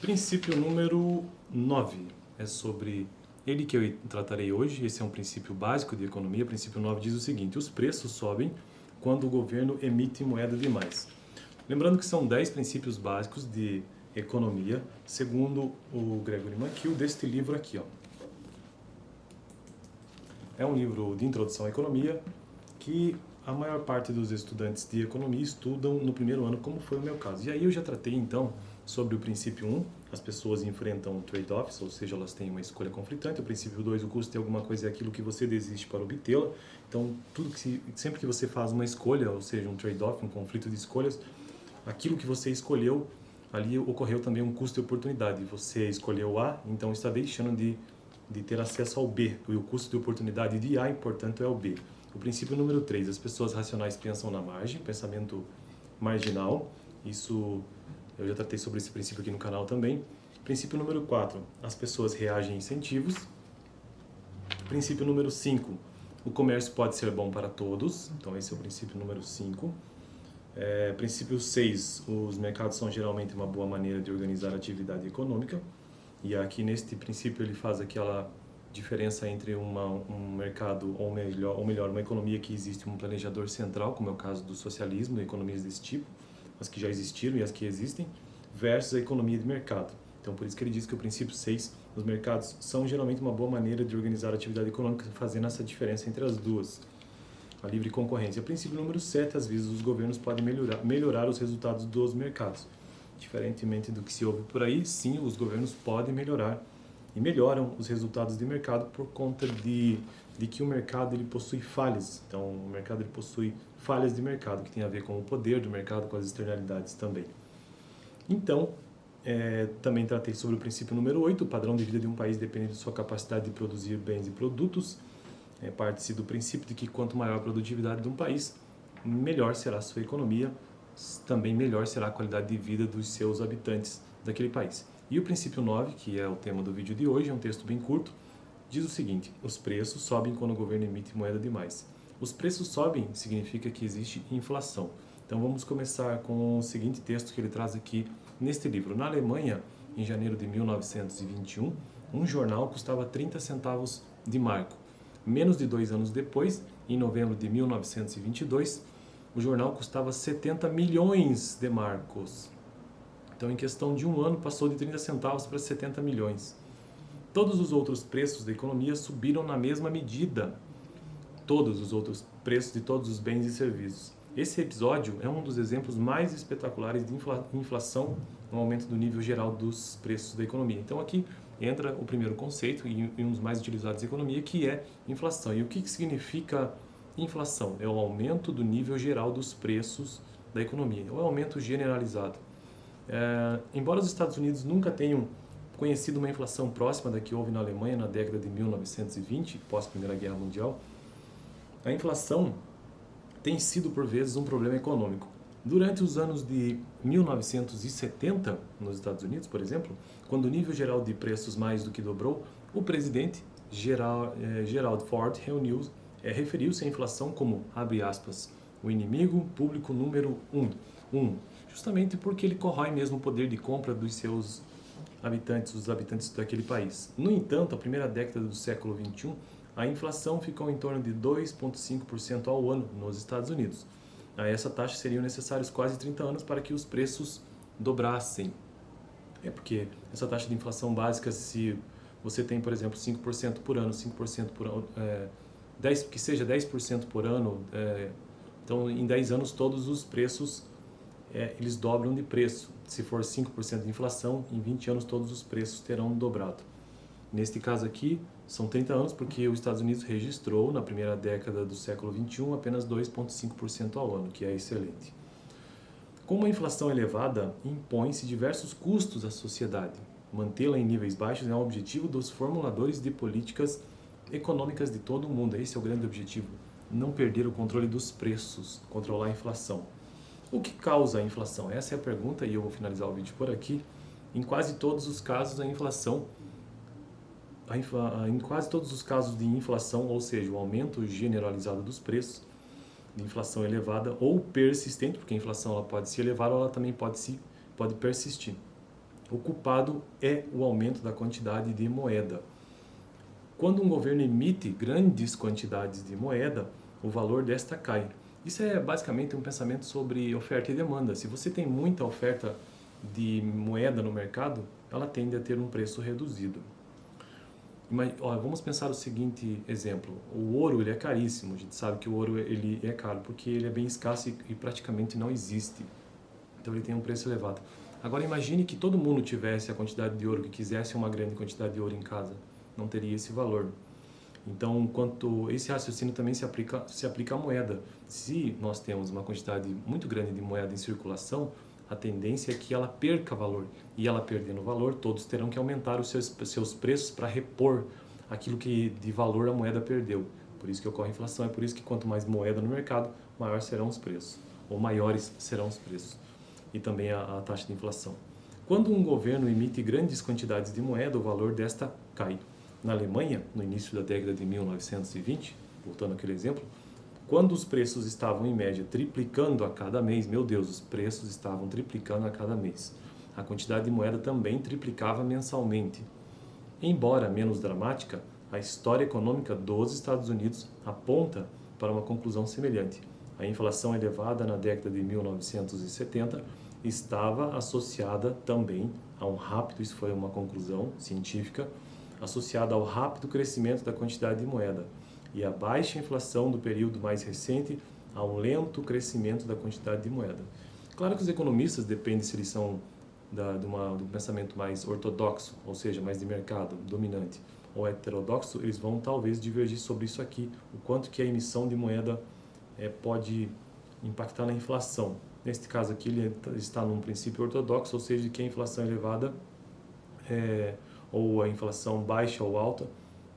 Princípio número 9 é sobre ele que eu tratarei hoje. Esse é um princípio básico de economia. O princípio 9 diz o seguinte: os preços sobem quando o governo emite moeda demais. Lembrando que são 10 princípios básicos de economia, segundo o Gregory Mankiw, deste livro aqui. É um livro de introdução à economia que a maior parte dos estudantes de economia estudam no primeiro ano, como foi o meu caso. E aí eu já tratei, então, sobre o princípio 1, as pessoas enfrentam trade-offs, ou seja, elas têm uma escolha conflitante. O princípio 2, o custo de alguma coisa é aquilo que você desiste para obtê-la. Então, sempre que você faz uma escolha, ou seja, um trade-off, um conflito de escolhas, aquilo que você escolheu, ali ocorreu também um custo de oportunidade. Você escolheu A, então está deixando de ter acesso ao B. E o custo de oportunidade de A, portanto, é o B. O princípio número 3, as pessoas racionais pensam na margem, pensamento marginal. Isso, eu já tratei sobre esse princípio aqui no canal também. Princípio número 4, as pessoas reagem a incentivos. Princípio número 5, o comércio pode ser bom para todos. Então, esse é o princípio número 5. Princípio 6, os mercados são geralmente uma boa maneira de organizar a atividade econômica. E aqui neste princípio ele faz aquela diferença entre um mercado, ou melhor, uma economia que existe um planejador central, como é o caso do socialismo, economias desse tipo, as que já existiram e as que existem, versus a economia de mercado. Então, por isso que ele diz que o princípio 6, os mercados são geralmente uma boa maneira de organizar a atividade econômica, fazendo essa diferença entre as duas. A livre concorrência. O princípio número 7, às vezes os governos podem melhorar os resultados dos mercados. Diferentemente do que se ouve por aí, sim, os governos podem melhorar e melhoram os resultados de mercado por conta de que o mercado ele possui falhas. Então, o mercado ele possui falhas de mercado, que tem a ver com o poder do mercado, com as externalidades também. Então, também tratei sobre o princípio número 8, o padrão de vida de um país depende de sua capacidade de produzir bens e produtos. Parte-se do princípio de que quanto maior a produtividade de um país, melhor será a sua economia, também melhor será a qualidade de vida dos seus habitantes daquele país. E o princípio 9, que é o tema do vídeo de hoje, é um texto bem curto, diz o seguinte: os preços sobem quando o governo emite moeda demais. Os preços sobem significa que existe inflação. Então vamos começar com o seguinte texto que ele traz aqui neste livro. Na Alemanha, em janeiro de 1921, um jornal custava 30 centavos de marco. Menos de 2 anos depois, em novembro de 1922, o jornal custava 70 milhões de marcos. Então, em questão de um ano, passou de 30 centavos para 70 milhões. Todos os outros preços da economia subiram na mesma medida. Todos os outros preços de todos os bens e serviços. Esse episódio é um dos exemplos mais espetaculares de inflação no aumento do nível geral dos preços da economia. Então, aqui entra o primeiro conceito e um dos mais utilizados em economia, que é inflação. E o que significa inflação? É o aumento do nível geral dos preços da economia, é o aumento generalizado. Embora os Estados Unidos nunca tenham conhecido uma inflação próxima da que houve na Alemanha na década de 1920, pós-Primeira Guerra Mundial, a inflação tem sido, por vezes, um problema econômico. Durante os anos de 1970, nos Estados Unidos, por exemplo, quando o nível geral de preços mais do que dobrou, o presidente Gerald Ford referiu-se à inflação como, abre aspas, o inimigo público número 1, justamente porque ele corrói mesmo o poder de compra dos seus habitantes, os habitantes daquele país. No entanto, a primeira década do século XXI, a inflação ficou em torno de 2,5% ao ano nos Estados Unidos. A essa taxa seriam necessários quase 30 anos para que os preços dobrassem. Porque essa taxa de inflação básica, se você tem, por exemplo, 5% por ano, 5% por ano, que seja 10% por ano, então em 10 anos todos os preços eles dobram de preço. Se for 5% de inflação, em 20 anos todos os preços terão dobrado. Neste caso aqui, são 30 anos porque os Estados Unidos registrou, na primeira década do século XXI, apenas 2,5% ao ano, que é excelente. Com uma inflação elevada, impõe-se diversos custos à sociedade. Mantê-la em níveis baixos é um objetivo dos formuladores de políticas econômicas de todo o mundo. Esse é o grande objetivo, não perder o controle dos preços, controlar a inflação. O que causa a inflação? Essa é a pergunta e eu vou finalizar o vídeo por aqui. Em quase todos os casos, em quase todos os casos de inflação, ou seja, o aumento generalizado dos preços, de inflação elevada ou persistente, porque a inflação ela pode se elevar ou ela também pode persistir. O culpado é o aumento da quantidade de moeda. Quando um governo emite grandes quantidades de moeda, o valor desta cai. Isso é basicamente um pensamento sobre oferta e demanda. Se você tem muita oferta de moeda no mercado, ela tende a ter um preço reduzido. Vamos pensar o seguinte exemplo. O ouro ele é caríssimo. A gente sabe que o ouro ele é caro porque ele é bem escasso e praticamente não existe. Então ele tem um preço elevado. Agora imagine que todo mundo tivesse a quantidade de ouro que quisesse uma grande quantidade de ouro em casa. Não teria esse valor. Então, esse raciocínio também se aplica à moeda. Se nós temos uma quantidade muito grande de moeda em circulação, a tendência é que ela perca valor. E ela perdendo valor, todos terão que aumentar os seus preços para repor aquilo que de valor a moeda perdeu. Por isso que ocorre a inflação, é por isso que quanto mais moeda no mercado, maior serão os preços, ou maiores serão os preços. E também a taxa de inflação. Quando um governo emite grandes quantidades de moeda, o valor desta cai. Na Alemanha, no início da década de 1920, voltando àquele exemplo, quando os preços estavam em média triplicando a cada mês, meu Deus, os preços estavam triplicando a cada mês. A quantidade de moeda também triplicava mensalmente. Embora menos dramática, a história econômica dos Estados Unidos aponta para uma conclusão semelhante. A inflação elevada na década de 1970 estava associada também a um rápido, isso foi uma conclusão científica, associada ao rápido crescimento da quantidade de moeda e a baixa inflação do período mais recente a um lento crescimento da quantidade de moeda. Claro que os economistas, depende se eles são de um pensamento mais ortodoxo, ou seja, mais de mercado, dominante, ou heterodoxo, eles vão talvez divergir sobre isso aqui, o quanto que a emissão de moeda pode impactar na inflação. Neste caso aqui, ele está num princípio ortodoxo, ou seja, de que a inflação elevada ou a inflação baixa ou alta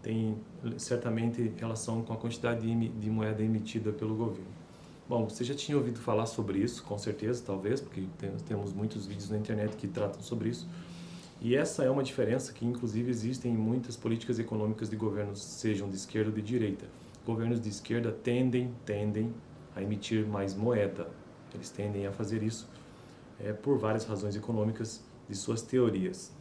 tem certamente relação com a quantidade de moeda emitida pelo governo. Bom, você já tinha ouvido falar sobre isso, com certeza, talvez, porque temos muitos vídeos na internet que tratam sobre isso. E essa é uma diferença que, inclusive, existe em muitas políticas econômicas de governos, sejam de esquerda ou de direita. Governos de esquerda tendem a emitir mais moeda. Eles tendem a fazer isso por várias razões econômicas de suas teorias.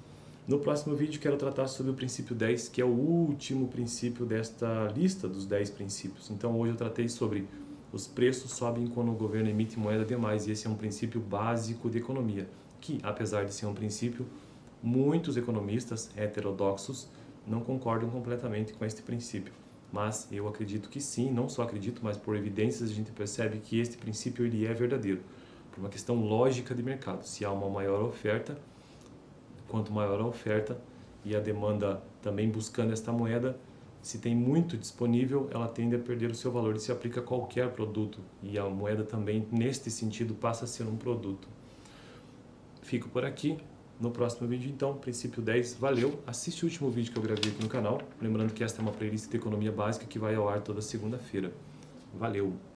No próximo vídeo quero tratar sobre o princípio 10, que é o último princípio desta lista dos 10 princípios. Então hoje eu tratei sobre os preços sobem quando o governo emite moeda demais, e esse é um princípio básico de economia, que apesar de ser um princípio, muitos economistas heterodoxos não concordam completamente com este princípio. Mas eu acredito que sim, não só acredito, mas por evidências a gente percebe que este princípio ele é verdadeiro, por uma questão lógica de mercado. Se há uma maior oferta, quanto maior a oferta e a demanda também buscando esta moeda, se tem muito disponível, ela tende a perder o seu valor e se aplica a qualquer produto. E a moeda também, neste sentido, passa a ser um produto. Fico por aqui. No próximo vídeo, então, princípio 10. Valeu! Assiste o último vídeo que eu gravei aqui no canal. Lembrando que esta é uma playlist de economia básica que vai ao ar toda segunda-feira. Valeu!